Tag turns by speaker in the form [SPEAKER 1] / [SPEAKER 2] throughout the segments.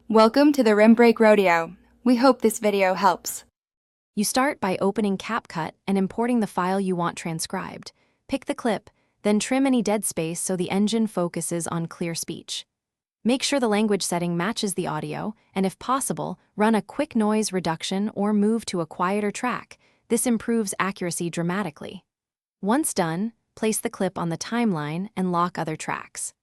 [SPEAKER 1] Welcome to the Rim Break Rodeo. We hope this video helps.
[SPEAKER 2] You start by opening Capcut and importing the file you want transcribed. Pick the clip, then trim any dead space so the engine focuses on clear speech. Make sure the language setting matches the audio, and if possible, run a quick noise reduction or move to a quieter track. This improves accuracy dramatically. Once done, place the clip on the timeline and lock other tracks.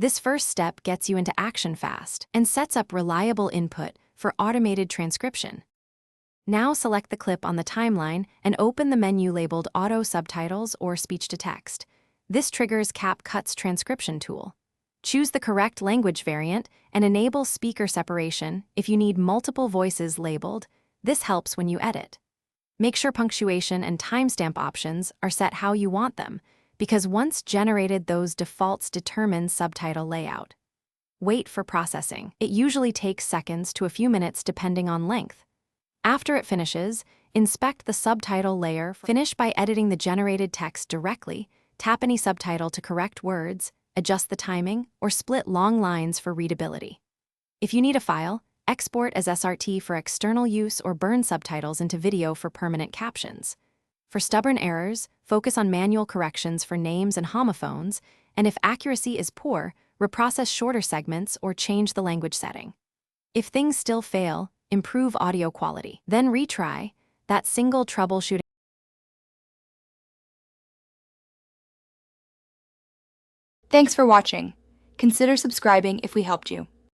[SPEAKER 2] This first step gets you into action fast and sets up reliable input for automated transcription. Now select the clip on the timeline and open the menu labeled Auto Subtitles or Speech to Text. This triggers Capcut's transcription tool. Choose the correct language variant and enable speaker separation if you need multiple voices labeled. This helps when you edit. Make sure punctuation and timestamp options are set how you want them, because once generated, those defaults determine subtitle layout. Wait for processing. It usually takes seconds to a few minutes depending on length. After it finishes, inspect the subtitle layer. Finish by editing the generated text directly, tap any subtitle to correct words, adjust the timing, or split long lines for readability. If you need a file, export as SRT for external use or burn subtitles into video for permanent captions. For stubborn errors, focus on manual corrections for names and homophones, and if accuracy is poor, reprocess shorter segments or change the language setting. If things still fail, improve audio quality. Then retry that single troubleshooting.
[SPEAKER 1] Thanks for watching. Consider subscribing if we helped you.